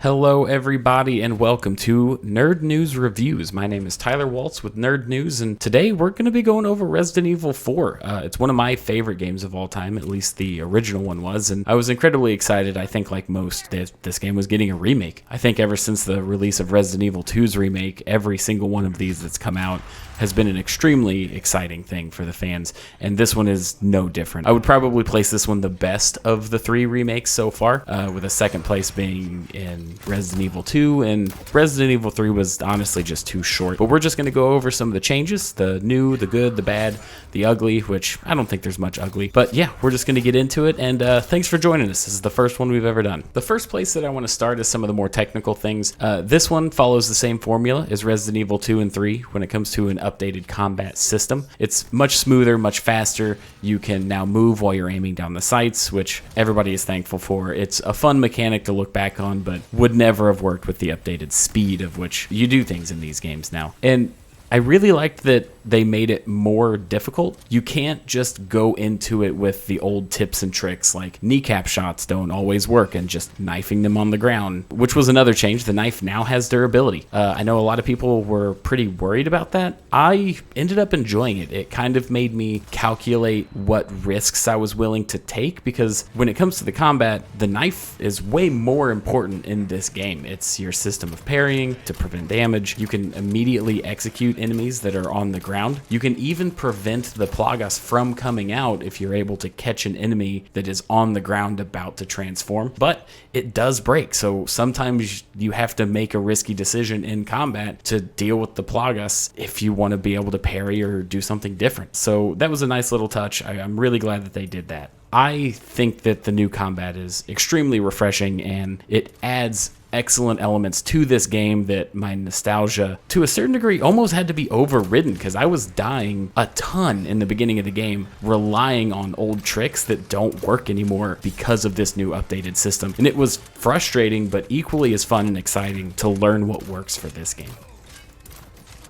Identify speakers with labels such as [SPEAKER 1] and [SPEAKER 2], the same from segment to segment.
[SPEAKER 1] Hello, everybody, and welcome to Nerd News Reviews. My name is Tyler Waltz with Nerd News, and today we're going to be going over Resident Evil 4. It's one of my favorite games of all time, at least the original one was, and I was incredibly excited, I think like most, that this game was getting a remake. I think ever since the release of Resident Evil 2's remake, every single one of these that's come out has been an extremely exciting thing for the fans, and this one is no different. I would probably place this one the best of the three remakes so far, with a second place being in Resident Evil 2, and Resident Evil 3 was honestly just too short. But we're just going to go over some of the changes, the new, the good, the bad, the ugly, which I don't think there's much ugly. But yeah, we're just going to get into it, and thanks for joining us. This is the first one we've ever done. The first place that I want to start is some of the more technical things. This one follows the same formula as Resident Evil 2 and 3 when it comes to an updated combat system. It's much smoother, much faster. You can now move while you're aiming down the sights, which everybody is thankful for. It's a fun mechanic to look back on, but would never have worked with the updated speed of which you do things in these games now. And I really liked that they made it more difficult. You can't just go into it with the old tips and tricks like kneecap shots don't always work and just knifing them on the ground, which was another change. The knife now has durability. I know a lot of people were pretty worried about that. I ended up enjoying it. It kind of made me calculate what risks I was willing to take, because when it comes to the combat, the knife is way more important in this game. It's your system of parrying to prevent damage. You can immediately execute enemies that are on the ground. You can even prevent the Plagas from coming out if you're able to catch an enemy that is on the ground about to transform, but it does break. So sometimes you have to make a risky decision in combat to deal with the Plagas if you want to be able to parry or do something different. So that was a nice little touch. I'm really glad that they did that. I think that the new combat is extremely refreshing, and it adds excellent elements to this game that my nostalgia, to a certain degree, almost had to be overridden, because I was dying a ton in the beginning of the game, relying on old tricks that don't work anymore because of this new updated system. And it was frustrating, but equally as fun and exciting to learn what works for this game.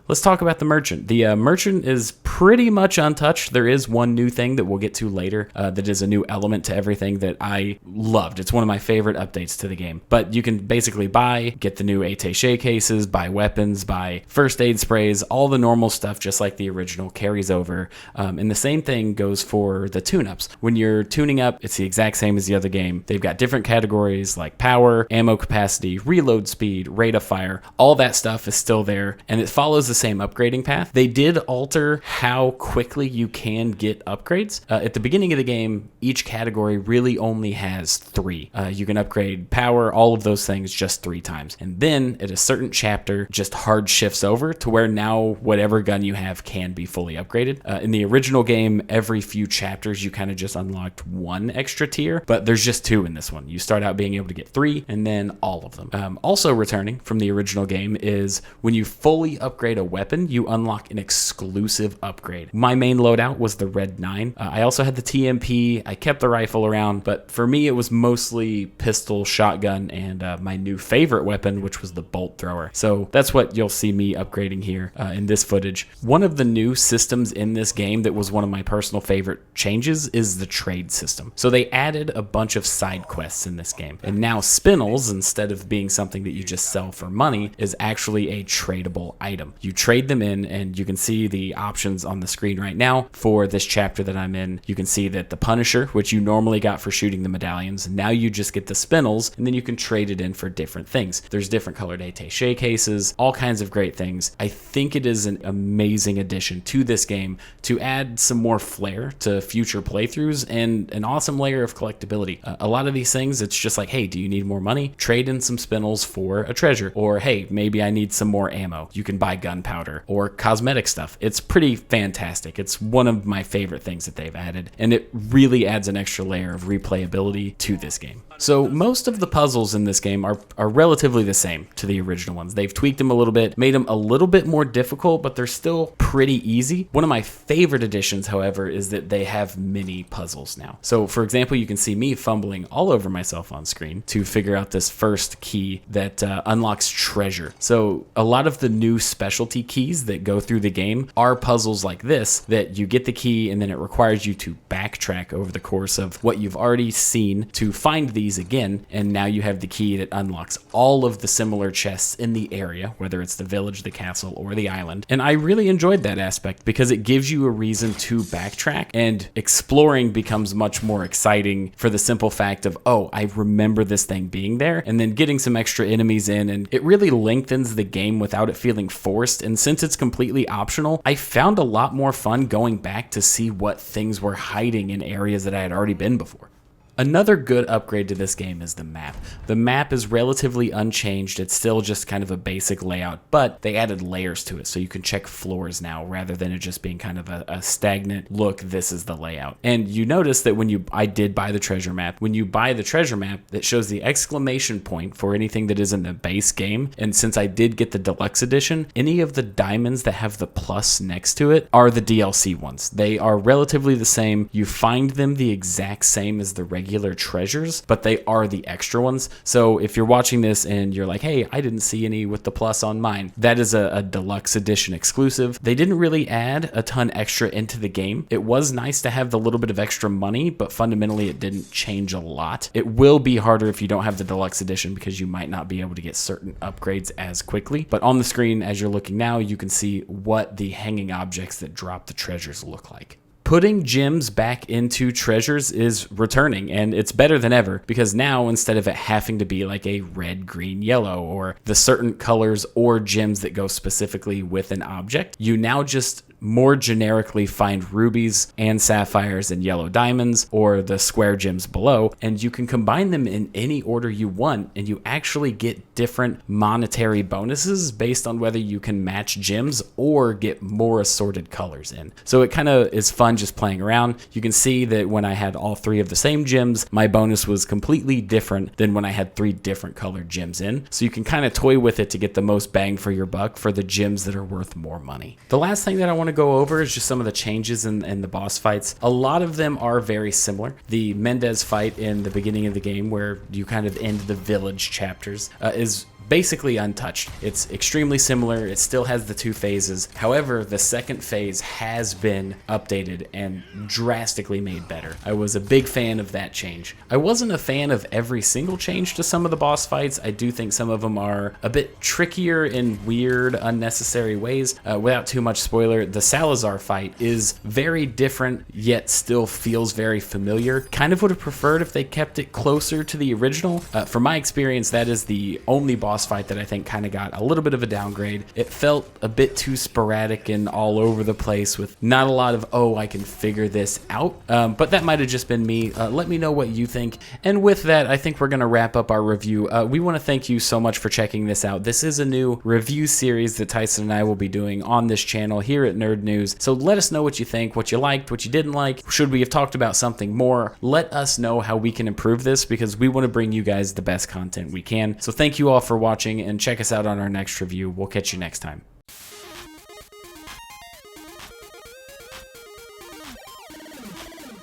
[SPEAKER 1] Let's talk about the merchant. The merchant is pretty much untouched. There is one new thing that we'll get to later that is a new element to everything that I loved. It's one of my favorite updates to the game. But you can basically get the new attaché cases, buy weapons, buy first aid sprays, all the normal stuff just like the original carries over. And the same thing goes for the tune-ups. When you're tuning up, it's the exact same as the other game. They've got different categories like power, ammo capacity, reload speed, rate of fire. All that stuff is still there, and it follows the same upgrading path. They did alter how quickly you can get upgrades. At the beginning of the game, each category really only has 3. You can upgrade power, all of those things, just 3 times. And then at a certain chapter, just hard shifts over to where now whatever gun you have can be fully upgraded. In the original game, every few chapters you kind of just unlocked 1 extra tier, but there's just 2 in this one. You start out being able to get 3 and then all of them. Also returning from the original game is when you fully upgrade a weapon, you unlock an exclusive upgrade. My main loadout was the Red 9. I also had the TMP. I kept the rifle around, but for me it was mostly pistol, shotgun, and my new favorite weapon, which was the bolt thrower. So that's what you'll see me upgrading here in this footage. One of the new systems in this game that was one of my personal favorite changes is the trade system. So they added a bunch of side quests in this game, and now spinels, instead of being something that you just sell for money, is actually a tradable item. You trade them in, and you can see the options on the screen right now. For this chapter that I'm in, you can see that the Punisher, which you normally got for shooting the medallions, now you just get the spinels, and then you can trade it in for different things. There's different colored attaché cases, all kinds of great things. I think it is an amazing addition to this game to add some more flair to future playthroughs and an awesome layer of collectability. A lot of these things, it's just like, hey, do you need more money? Trade in some spinels for a treasure. Or hey, maybe I need some more ammo. You can buy gunpowder or cosmetic stuff. It's pretty fantastic. It's one of my favorite things that they've added, and it really adds an extra layer of replayability to this game. So most of the puzzles in this game are relatively the same to the original ones. They've tweaked them a little bit, made them a little bit more difficult, but they're still pretty easy. One of my favorite additions, however, is that they have mini puzzles now. So for example, you can see me fumbling all over myself on screen to figure out this first key that unlocks treasure. So a lot of the new specialty difficulty keys that go through the game are puzzles like this, that you get the key and then it requires you to backtrack over the course of what you've already seen to find these again, and now you have the key that unlocks all of the similar chests in the area, whether it's the village, the castle, or the island. And I really enjoyed that aspect because it gives you a reason to backtrack, and exploring becomes much more exciting for the simple fact of, oh, I remember this thing being there, and then getting some extra enemies in, and it really lengthens the game without it feeling forced. And since it's completely optional, I found a lot more fun going back to see what things were hiding in areas that I had already been before. Another good upgrade to this game is the map. The map is relatively unchanged. It's still just kind of a basic layout, but they added layers to it, so you can check floors now rather than it just being kind of a stagnant look, this is the layout. And you notice that I did buy the treasure map. When you buy the treasure map, that shows the exclamation point for anything that is in the base game. And since I did get the deluxe edition, any of the diamonds that have the plus next to it are the DLC ones. They are relatively the same. You find them the exact same as the regular treasures, but they are the extra ones. So if you're watching this and you're like, hey, I didn't see any with the plus on mine, that is a deluxe edition exclusive. They didn't really add a ton extra into the game. It was nice to have the little bit of extra money, but fundamentally it didn't change a lot. It will be harder if you don't have the deluxe edition because you might not be able to get certain upgrades as quickly. But on the screen, as you're looking now, you can see what the hanging objects that drop the treasures look like. Putting gems back into treasures is returning, and it's better than ever because now instead of it having to be like a red, green, yellow, or the certain colors or gems that go specifically with an object, you now just more generically find rubies and sapphires and yellow diamonds or the square gems below, and you can combine them in any order you want, and you actually get different monetary bonuses based on whether you can match gems or get more assorted colors in. So it kind of is fun just playing around. You can see that when I had all three of the same gems, my bonus was completely different than when I had three different colored gems in. So you can kind of toy with it to get the most bang for your buck for the gems that are worth more money. The last thing that I want to go over is just some of the changes in the boss fights. A lot of them are very similar. The Mendez fight in the beginning of the game, where you kind of end the village chapters, is basically untouched. It's extremely similar. It still has the two phases. However, the second phase has been updated and drastically made better. I was a big fan of that change. I wasn't a fan of every single change to some of the boss fights. I do think some of them are a bit trickier in weird, unnecessary ways. Without too much spoiler, the Salazar fight is very different, yet still feels very familiar. Kind of would have preferred if they kept it closer to the original. From my experience, that is the only boss fight that I think kind of got a little bit of a downgrade. It felt a bit too sporadic and all over the place with not a lot of, oh, I can figure this out. But that might have just been me. Let me know what you think. And with that, I think we're going to wrap up our review. We want to thank you so much for checking this out. This is a new review series that Tyson and I will be doing on this channel here at Nerd News. So let us know what you think, what you liked, what you didn't like. Should we have talked about something more? Let us know how we can improve this because we want to bring you guys the best content we can. So thank you all for watching, and check us out on our next review. We'll catch you next time.